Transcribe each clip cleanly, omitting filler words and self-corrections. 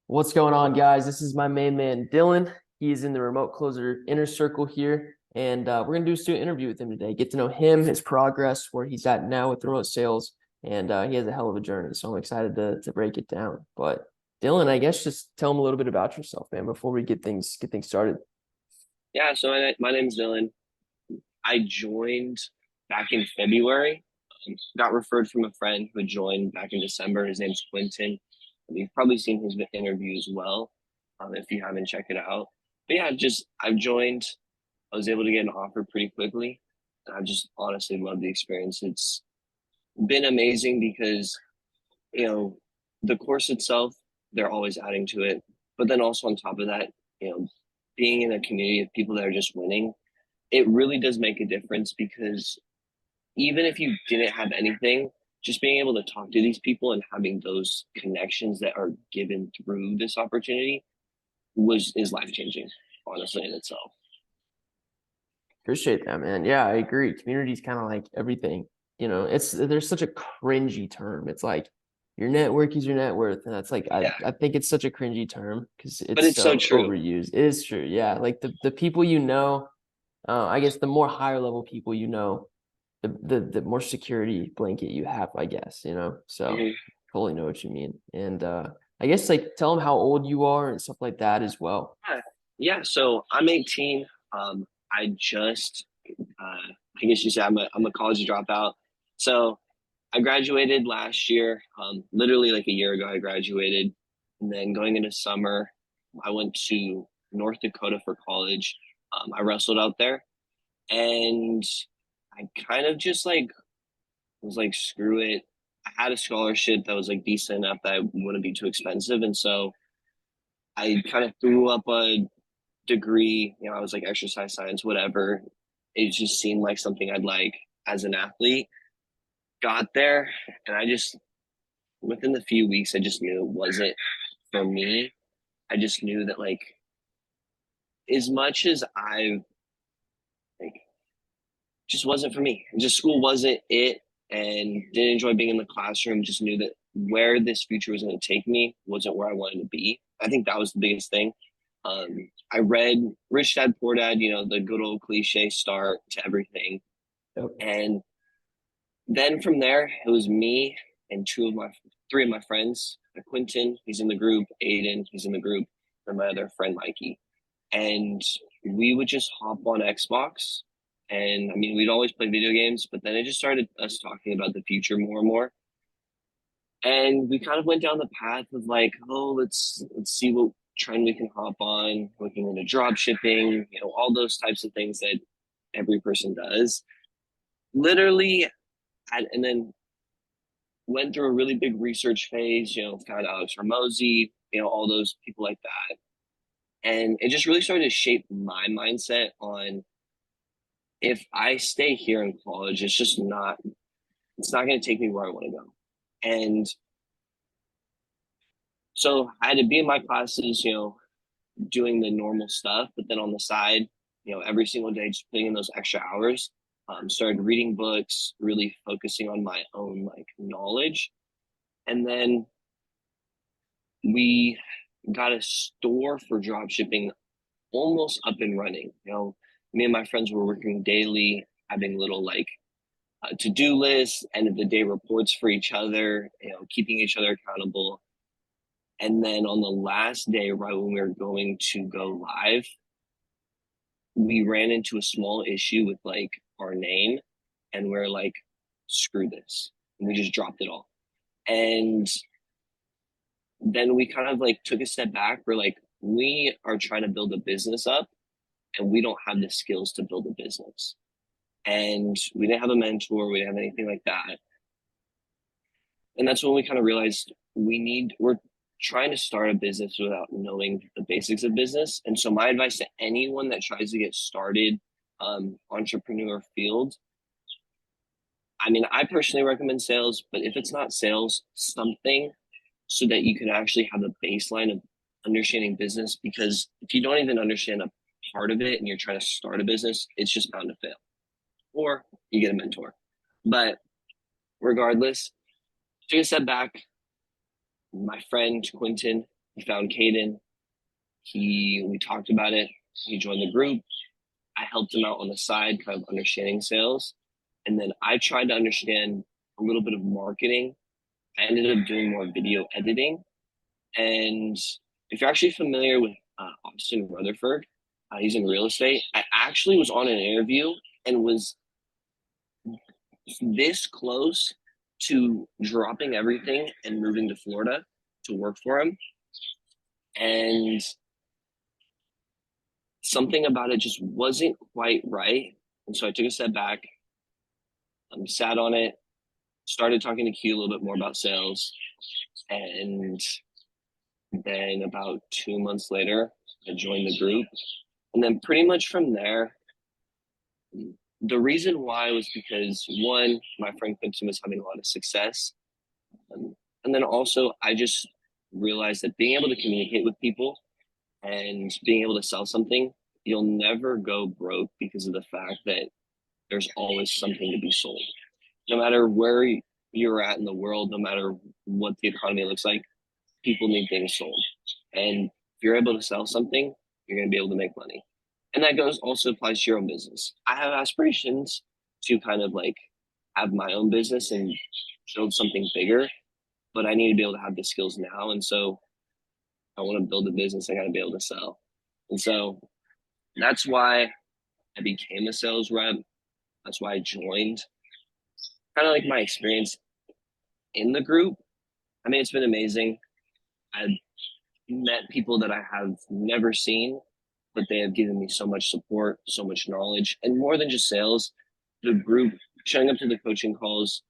What's going on, guys? This is my main man, Dylan. He is in the remote closer inner circle here, and we're gonna do a student interview with him today. Get to know him, his progress, where he's at now with remote sales, and he has a hell of a journey. So I'm excited to break it down. But Dylan, I guess just tell him a little bit about yourself, man, before we get things started. Yeah, so my name's Dylan. I joined back in February. Got referred from a friend who had joined back in December. His name's Quentin. You've probably seen his interview as well, if you haven't checked it out. But yeah, just I've joined. I was able to get an offer pretty quickly. And I just honestly love the experience. It's been amazing because you know the course itself, they're always adding to it. But then also on top of that, you know, being in a community of people that are just winning, it really does make a difference because even if you didn't have anything, just being able to talk to these people and having those connections that are given through this opportunity was is life changing, honestly, in itself. Appreciate that, man. Yeah, I agree. Community is kind of like everything. There's such a cringy term. It's like your network is your net worth, and that's like Yeah, I think it's such a cringy term because but it's it's so so true. overused. It is true. Yeah, like the people I guess the more higher level people the more security blanket you have, I guess. So Mhm. totally know what you mean. And I guess like tell them how old you are and stuff like that as well. Yeah, yeah. So I'm 18. I just, I guess you say I'm a college dropout. So I graduated last year, literally like a year ago. I graduated, and then going into summer, I went to North Dakota for college. I wrestled out there, and I kind of just like was like, screw it. I had a scholarship that was like decent enough that it wouldn't be too expensive, and so I kind of threw up a degree. I was like exercise science, whatever. It just seemed like something I'd like as an athlete. Got there, and I just within the few weeks, I just knew it wasn't for me. I just knew that like as much as I like just wasn't for me. Just school wasn't it, and didn't enjoy being in the classroom. Just knew that where this future was going to take me wasn't where I wanted to be. I think that was the biggest thing. I read Rich Dad Poor Dad, the good old cliche start to everything, Yep. and then from there it was me and three of my friends. Quentin, he's in the group. Aiden, he's in the group. And my other friend Mikey, and we would just hop on Xbox. And I mean, we'd always play video games, but then it just started us talking about the future more and more. And we kind of went down the path of like, oh, let's see what trend we can hop on, looking into drop shipping, all those types of things that every person does. Literally, and then went through a really big research phase, found Alex Ramosi, all those people like that. And it just really started to shape my mindset on if I stay here in college, it's not going to take me where I want to go. And so I had to be in my classes, doing the normal stuff, but then on the side, every single day, just putting in those extra hours. Started reading books, really focusing on my own like knowledge, and then we got a store for drop shipping almost up and running. Me and my friends were working daily, having little like to-do lists, end of the day reports for each other, keeping each other accountable. And then on the last day, right when we were going to go live, we ran into a small issue with like our name, and we're like, screw this. And we just dropped it all. And then we kind of like took a step back. We're like, we are trying to build a business up, and we don't have the skills to build a business. And we didn't have a mentor, we didn't have anything like that. And that's when we kind of realized we're trying to start a business without knowing the basics of business. And so my advice to anyone that tries to get started, entrepreneur field, I mean, I personally recommend sales, but if it's not sales, something so that you can actually have a baseline of understanding business. Because if you don't even understand a part of it and you're trying to start a business, it's just bound to fail. Or you get a mentor. But regardless, take a step back. My friend Quentin, he found Caden. We talked about it. He joined the group. I helped him out on the side, kind of understanding sales. And then I tried to understand a little bit of marketing. I ended up doing more video editing. And if you're actually familiar with Austin Rutherford, he's in real estate. I actually was on an interview and was this close to dropping everything and moving to Florida to work for him. And something about it just wasn't quite right. And so I took a step back, sat on it, started talking to Q a little bit more about sales. And then about 2 months later, I joined the group. And then pretty much from there, the reason why was because one, my friend Quinton was having a lot of success. And then also, I just realized that being able to communicate with people and being able to sell something, you'll never go broke because of the fact that there's always something to be sold. No matter where you're at in the world, no matter what the economy looks like, people need things sold. And if you're able to sell something, you're going to be able to make money. And that goes also applies to your own business. I have aspirations to kind of like have my own business and build something bigger, but I need to be able to have the skills now. And so I want to build a business, I got to be able to sell. And so that's why I became a sales rep. That's why I joined. Kind of like my experience in the group. I mean, it's been amazing. I've met people that I have never seen, but they have given me so much support, so much knowledge, and more than just sales, the group showing up to the coaching calls,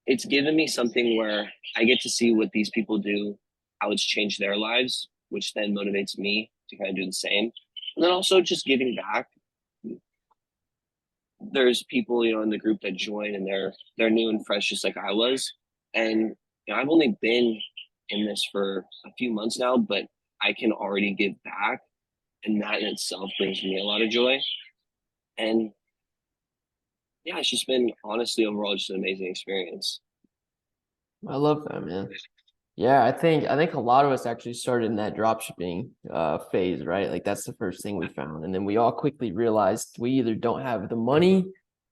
it's given me something where I get to see what these people do, how it's changed their lives, which then motivates me to kind of do the same. And then also just giving back. There's people, in the group that join and they're new and fresh just like I was. And I've only been in this for a few months now, but I can already give back. And that in itself brings me a lot of joy. And yeah, it's just been honestly overall just an amazing experience. I love that, man. Yeah, I think a lot of us actually started in that drop shipping phase, right? Like that's the first thing we found. And then we all quickly realized we either don't have the money,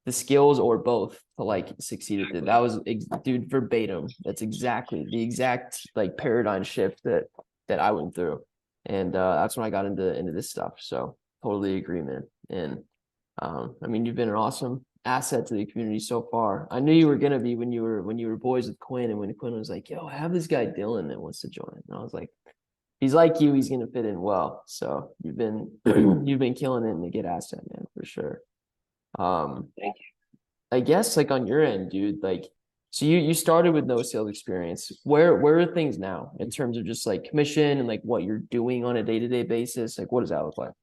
the skills, or both to like succeed at it. That was dude, verbatim. That's exactly the exact like paradigm shift that I went through. And that's when I got into this stuff. So totally agree, man. And I mean, you've been an awesome asset to the community so far. I knew you were gonna be when you were boys with Quinn, and when Quinn was like, "Yo, I have this guy Dylan that wants to join," and I was like, "He's like you. He's gonna fit in well." So you've been you've been killing it in the good asset, man, for sure. Thank you. I guess like on your end, dude, like so you started with no sales experience. Where are things now in terms of just like commission and like what you're doing on a day-to-day basis? Like what does that look like?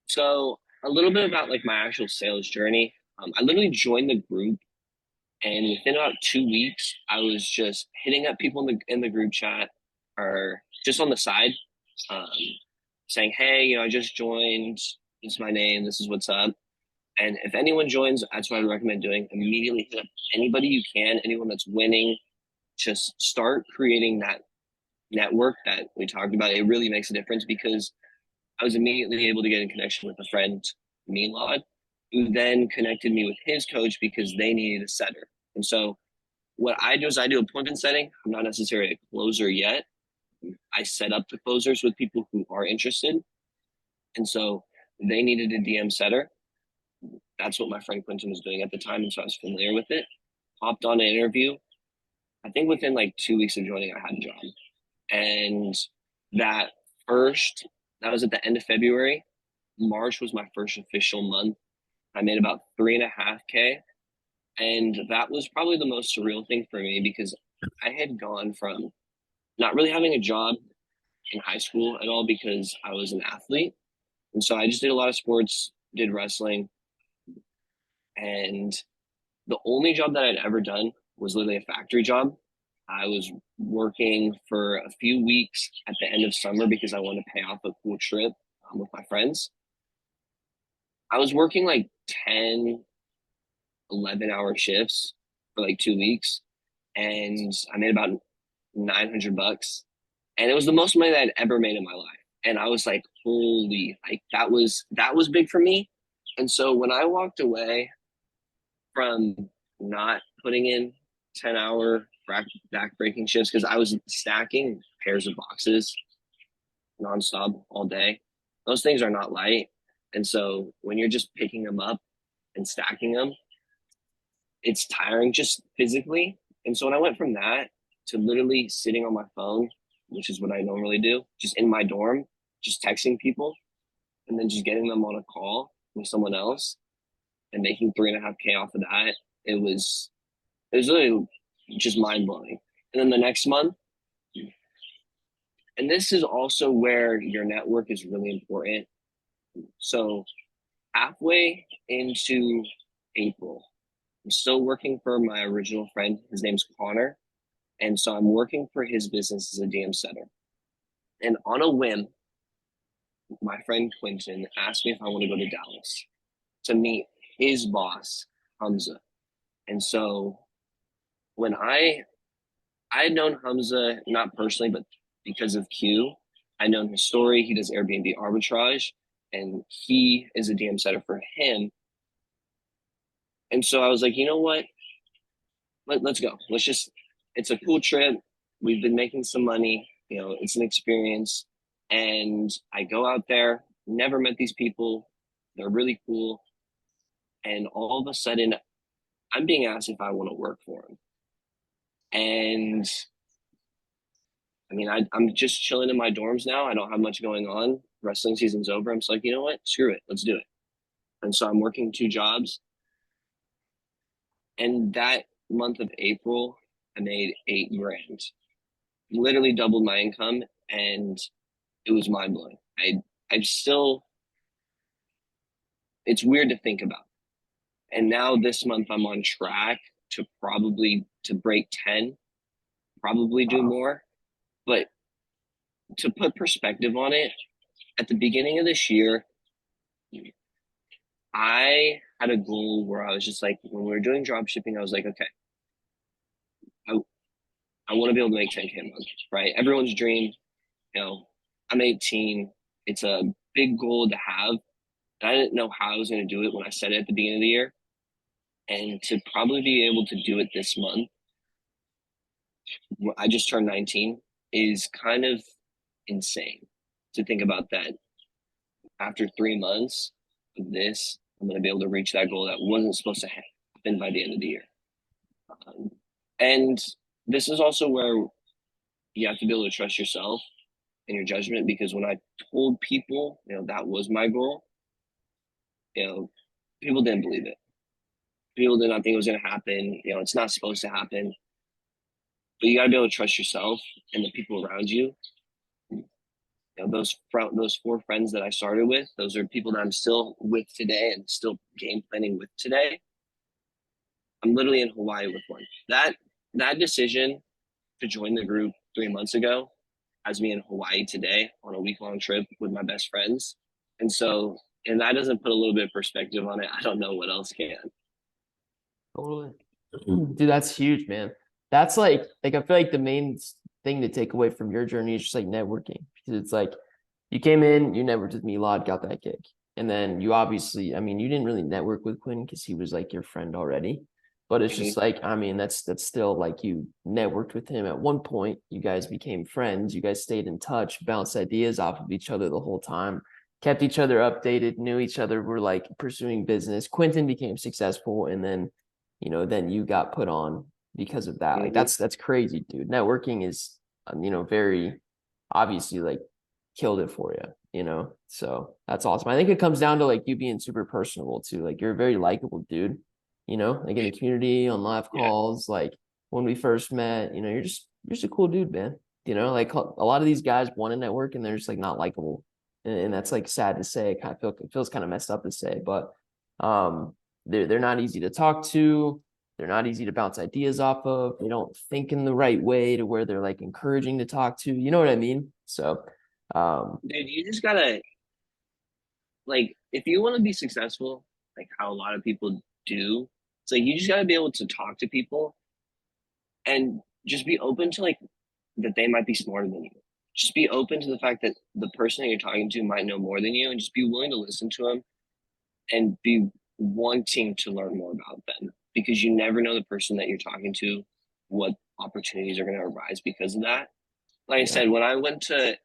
So a little bit about like my actual sales journey. I literally joined the group, and within about 2 weeks, I was just hitting up people in the group chat or just on the side, um, saying, "Hey, I just joined. This is my name. This is what's up." And if anyone joins, that's what I recommend doing. Immediately hit up anybody you can, anyone that's winning. Just start creating that network that we talked about. It really makes a difference because I was immediately able to get in connection with a friend, Milad, who then connected me with his coach because they needed a setter. And so what I do is I do appointment setting. I'm not necessarily a closer yet. I set up the closers with people who are interested. And so they needed a DM setter. That's what my friend Quinton was doing at the time. And so I was familiar with it. Hopped on an interview. I think within like 2 weeks of joining, I had a job. And that first, that was at the end of February. March was my first official month. I made about 3.5K. And that was probably the most surreal thing for me because I had gone from not really having a job in high school at all because I was an athlete. And so I just did a lot of sports, did wrestling. And the only job that I'd ever done was literally a factory job. I was working for a few weeks at the end of summer because I wanted to pay off a cool trip with my friends. I was working like 10, 11-hour shifts for like 2 weeks, and I made about 900 bucks. and it was the most money that I'd ever made in my life. And I was like, holy, like that was big for me. And so when I walked away from not putting in 10-hour back breaking shifts because I was stacking pairs of boxes nonstop all day. Those things are not light. And so when you're just picking them up and stacking them, it's tiring just physically. And so when I went from that to literally sitting on my phone, which is what I normally do, just in my dorm, just texting people and then just getting them on a call with someone else and making 3.5K off of that, it was really just mind blowing. And then the next month, and this is also where your network is really important. So halfway into April, I'm still working for my original friend. His name's Connor. And so I'm working for his business as a DM setter. And on a whim, my friend Quentin asked me if I want to go to Dallas to meet his boss, Hamza. And so when I had known Hamza not personally, but because of Q, I known his story. He does Airbnb arbitrage, and he is a DM setter for him. And so I was like, you know what? Let's go. Let's just. It's a cool trip. We've been making some money. It's an experience. And I go out there. Never met these people. They're really cool. And all of a sudden, I'm being asked if I want to work for them. And I mean, I'm just chilling in my dorms now. I don't have much going on. Wrestling season's over. I'm just like, you know what? Screw it. Let's do it. And so I'm working 2 jobs. And that month of April, I made 8 grand. Literally doubled my income, and it was mind blowing. I'm still. It's weird to think about. And now this month, I'm on track to probably to break 10. Probably do Wow. more. But to put perspective on it, at the beginning of this year, I had a goal where I was just like, when we were doing drop shipping, I was like, okay, I, I want to be able to make 10K a month, right? Everyone's dream, you know, I'm 18. It's a big goal to have. And I didn't know how I was going to do it when I said it at the beginning of the year. And to probably be able to do it this month, I just turned 19, is kind of insane to think about that. After 3 months of this, I'm going to be able to reach that goal that wasn't supposed to happen by the end of the year. Um, and this is also where you have to be able to trust yourself and your judgment, because when I told people, that was my goal, you know, people didn't believe it. People did not think it was going to happen. It's not supposed to happen. But you got to be able to trust yourself and the people around you. Those 4 friends that I started with, those are people that I'm still with today and still game planning with today. I'm literally in Hawaii with one. That decision to join the group 3 months ago has me in Hawaii today on a week-long trip with my best friends. And that doesn't put a little bit of perspective on it. I don't know what else can. Totally. Dude, that's huge, man. That's like I feel like the main thing to take away from your journey is just like networking, because it's like you came in, you networked with Milad, got that gig. And then you obviously, I mean, you didn't really network with Quinn because he was like your friend already. But it's Mhm. just like, I mean, that's still like you networked with him at one point. You guys became friends. You guys stayed in touch, bounced ideas off of each other the whole time, kept each other updated, knew each other, were like pursuing business. Quentin became successful, and then, then you got put on because of that. Like Mhm. that's crazy, dude. Networking is, very obviously like killed it for you. So that's awesome. I think it comes down to like you being super personable too. Like you're a very likable dude, like in the community, on live Yeah. calls. Like when we first met, you're just a cool dude, man. Like a lot of these guys want to network and they're just like not likable. And that's like sad to say. It feels kind of messed up to say, but they're not easy to talk to. They're not easy to bounce ideas off of. They don't think in the right way to where they're like encouraging to talk to. You know what I mean? So Dude, you just gotta, like, if you want to be successful, like how a lot of people do, it's like you just gotta be able to talk to people and just be open to like that they might be smarter than you. just be open to the fact that the person that you're talking to might know more than you, and just be willing to listen to them and be wanting to learn more about them, because you never know the person that you're talking to, what opportunities are going to arise because of that. Like I Yeah. said, when I went to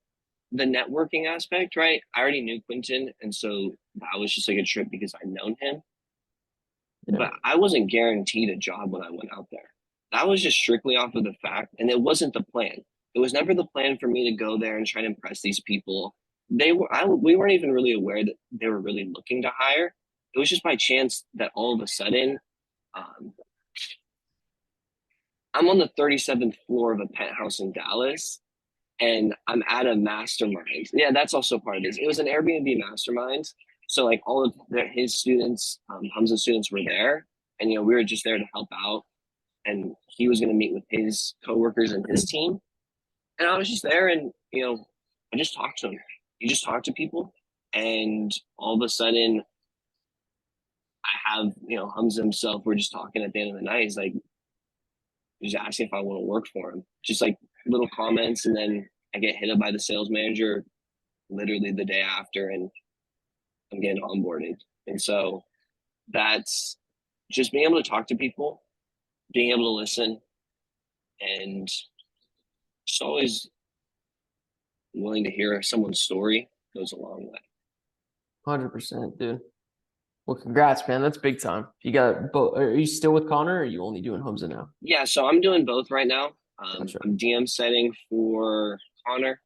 the networking aspect, right, I already knew Quentin, and so that was just like a trip because I'd known him, Yeah. but I wasn't guaranteed a job when I went out there. That was just strictly off of the fact, and it wasn't the plan. It was never the plan for me to go there and try to impress these people. We weren't even really aware that they were really looking to hire. It was just by chance that all of a sudden, um, I'm on the 37th floor of a penthouse in Dallas, and I'm at a mastermind. Yeah, that's also part of this. It was an Airbnb mastermind. So like all of his students, Hamza students were there, and we were just there to help out. And he was going to meet with his coworkers and his team, and I was just there, and I just talked to him. You just talk to people, and all of a sudden, I have Hamza himself. We're just talking at the end of the night. He's like, just asking if I want to work for him. Just like little comments, and then I get hit up by the sales manager literally the day after, and I'm getting onboarded. And so that's just being able to talk to people, being able to listen, and just always willing to hear someone's story goes a long way. 100%, dude. Well, congrats, man. That's big time. You got both. Are you still with Connor, or are you only doing Hamza now? Yeah, so I'm doing both right now. Gotcha. I'm DM setting for Connor.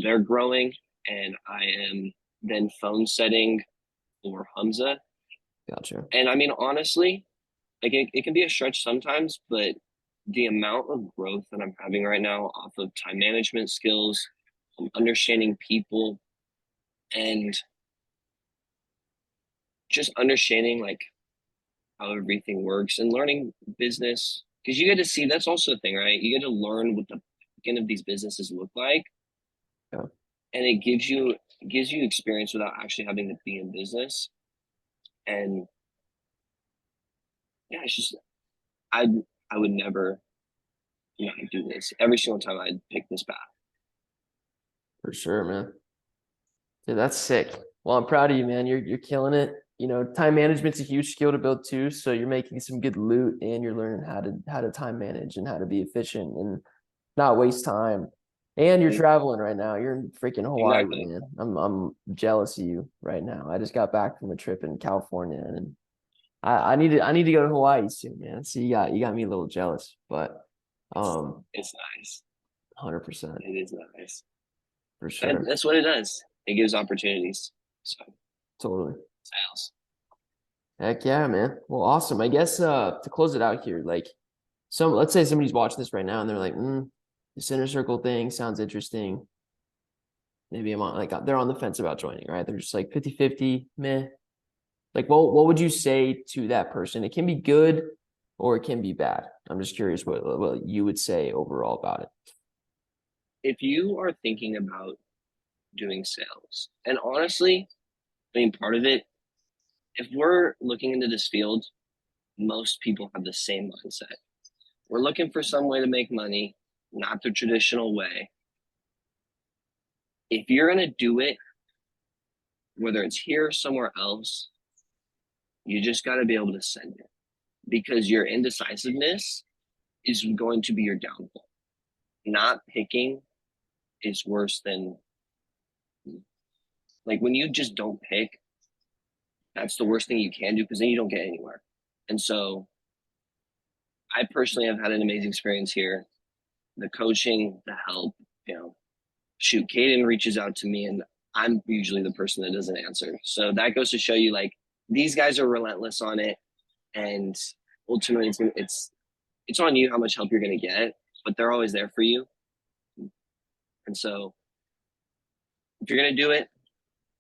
They're growing, and I am then phone setting for Hamza. Gotcha. And I mean, honestly, like it can be a stretch sometimes, but the amount of growth that I'm having right now off of time management skills, understanding people, and just understanding like how everything works and learning business, because you get to see, that's also a thing, right? You get to learn what the beginning of these businesses look like, Yeah. and it gives you experience without actually having to be in business. And yeah, it's just I I would never do this. Every single time I'd pick this path. For sure, man. Dude, that's sick. Well, I'm proud of you, man. You're killing it. Time management's a huge skill to build too. So you're making some good loot, and you're learning how to time manage and how to be efficient and not waste time. And you're traveling right now. You're in freaking Hawaii, Exactly. man. I'm jealous of you right now. I just got back from a trip in California, and I need to go to Hawaii soon, man. So you got me a little jealous, but It's nice. 100% It is nice. for And sure. that's what it does. It gives opportunities. So Totally. sales. Heck yeah, man. Well, awesome. I guess to close it out here, like let's say somebody's watching this right now and they're like, the center circle thing sounds interesting. Maybe they're on the fence about joining, right? They're just like 50-50, meh. Like, what would you say to that person? It can be good or it can be bad. I'm just curious what you would say overall about it. If you are thinking about doing sales, and honestly, I mean, part of it, if we're looking into this field, most people have the same mindset. We're looking for some way to make money, not the traditional way. If you're going to do it, whether it's here or somewhere else, you just got to be able to send it, because your indecisiveness is going to be your downfall. Not picking is worse than, like, when you just don't pick, that's the worst thing you can do, because then you don't get anywhere. And so I personally have had an amazing experience here. The coaching, the help, shoot, Caden reaches out to me, and I'm usually the person that doesn't answer. So that goes to show you, like, these guys are relentless on it, and ultimately it's on you how much help you're going to get, but they're always there for you. And so if you're going to do it,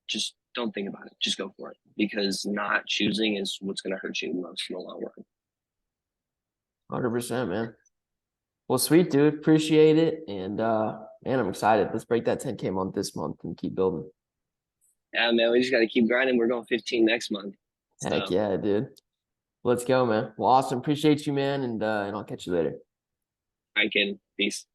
just don't think about it. Just go for it, because not choosing is what's going to hurt you the most in the long run. 100%, man. Well, sweet, dude. Appreciate it. And man, I'm excited. Let's break that 10K month this month and keep building. Yeah, man, we just got to keep grinding. We're going 15 next month. Heck So, yeah, dude. Let's go, man. Well, awesome. Appreciate you, man. And I'll catch you later. I can. Peace.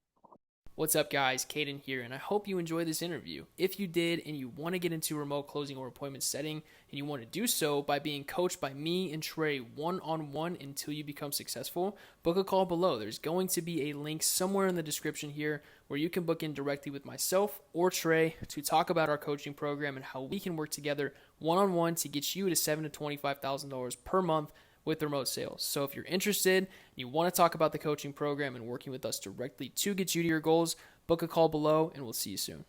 What's up, guys? Caden here, and I hope you enjoyed this interview. If you did and you want to get into remote closing or appointment setting, and you want to do so by being coached by me and Trey one-on-one until you become successful, book a call below. There's going to be a link somewhere in the description here where you can book in directly with myself or Trey to talk about our coaching program and how we can work together one-on-one to get you to $7,000 to $25,000 per month with remote sales. So if you're interested, you want to talk about the coaching program and working with us directly to get you to your goals, book a call below and we'll see you soon.